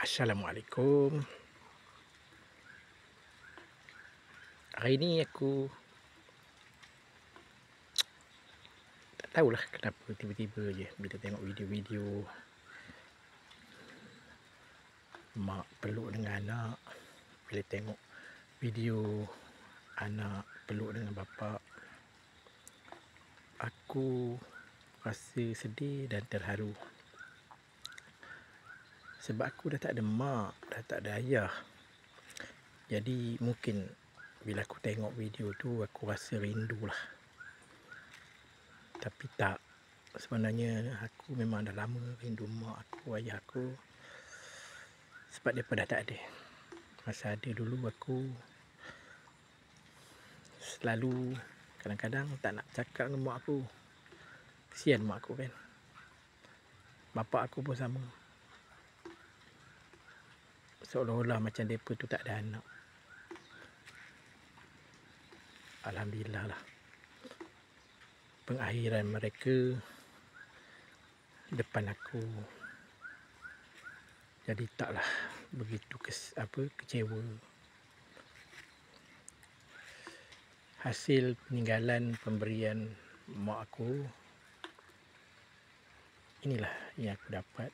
Assalamualaikum. Hari ni aku tak tahulah kenapa tiba-tiba je bila tengok video-video mak peluk dengan anak, bila tengok video anak peluk dengan bapa, aku rasa sedih dan terharu. Sebab aku dah tak ada mak, dah tak ada ayah. Jadi mungkin bila aku tengok video tu aku rasa rindulah. Tapi tak, sebenarnya aku memang dah lama rindu mak aku, ayah aku. Sebab mereka dah tak ada. Masa ada dulu aku selalu kadang-kadang tak nak cakap dengan mak aku. Kesian mak aku kan. Bapak aku pun sama. Seolah-olah macam mereka tu tak ada anak. Alhamdulillah lah. Pengakhiran mereka depan aku. Jadi taklah begitu kecewa. Hasil peninggalan pemberian mak aku, inilah yang aku dapat.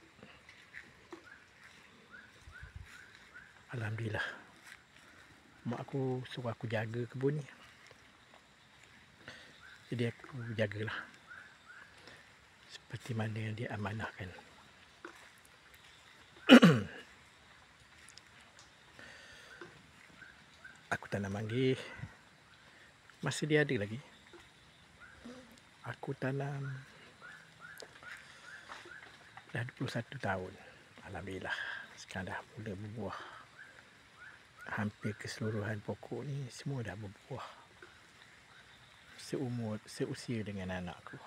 Alhamdulillah. Mak aku suruh aku jaga kebun ni. Jadi aku jagalah. Seperti mana yang dia amanahkan. Aku tanam manggis. Masih dia ada lagi. Aku tanam dah 21 tahun. Alhamdulillah. Sekarang dah mula berbuah. Hampir keseluruhan pokok ni semua dah berbuah. Seusia dengan anak aku.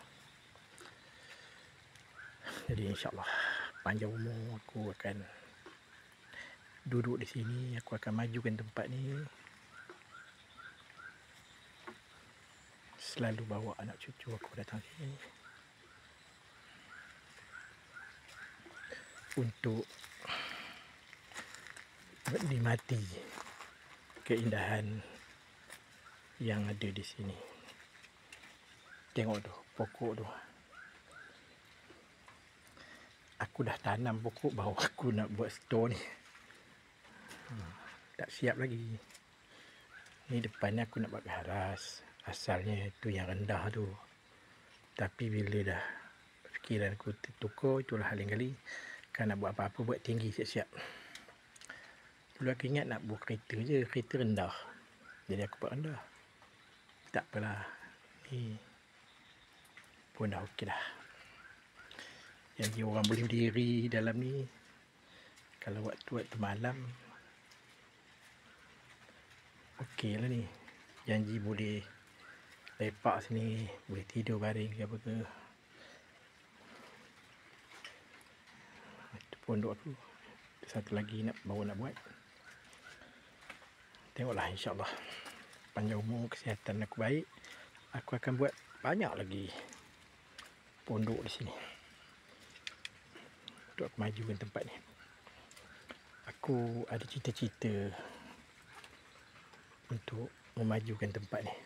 Jadi insyaAllah panjang umur aku akan duduk di sini. Aku akan majukan tempat ni. Selalu bawa anak cucu aku datang sini untuk menikmati keindahan yang ada di sini. Tengok tu, pokok tu. Aku dah tanam pokok baru aku nak buat store ni. Tak siap lagi. Ni depan ni aku nak buat garas. Asalnya tu yang rendah tu. Tapi bila dah fikiran aku tertukar, itulah lain kali. Kan nak buat apa-apa, buat tinggi siap-siap. Dulu aku ingat nak buat kereta je, kereta rendah. Jadi aku buat rendah. Tak apalah. Ni pun dah okey dah. Janji orang boleh berdiri dalam ni. Kalau waktu-waktu malam, okey lah ni. Janji boleh lepak sini, boleh tidur baring ke apa ke. Itu pondok aku. Satu lagi baru nak buat. Tengoklah insyaAllah. Panjang umur, kesihatan aku baik. Aku akan buat banyak lagi pondok di sini. Untuk aku majukan tempat ni. Aku ada cita-cita untuk memajukan tempat ni.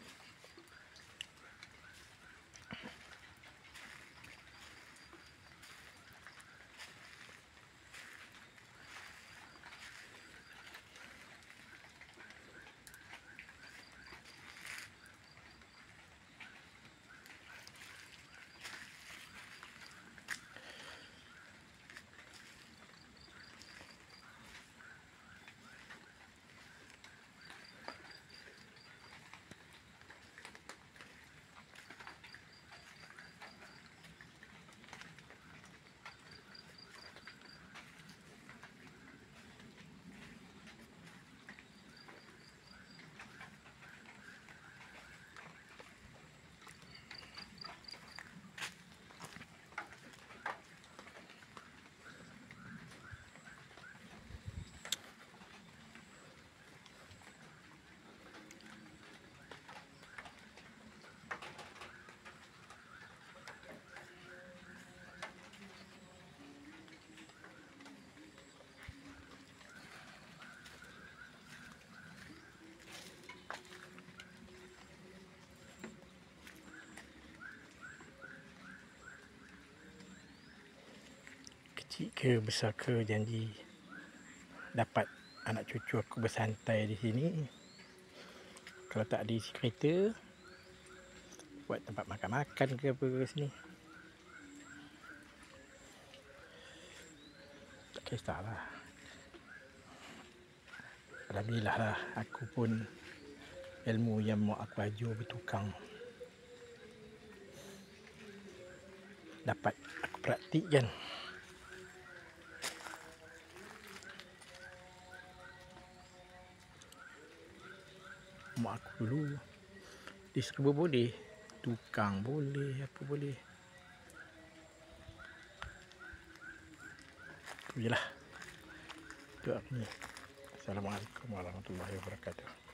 kecil ke besar ke, janji dapat anak cucu aku bersantai di sini. Kalau tak ada isi kereta, buat tempat makan-makan ke apa ke sini. Tak kisahlah. Alhamdulillah lah, aku pun ilmu yang mau aku ajar bertukang dapat aku praktikkan. Mak aku dulu dia serba boleh, tukang boleh, apa boleh. Tu je lah. Itu aku ni. Assalamualaikum warahmatullahi wabarakatuh.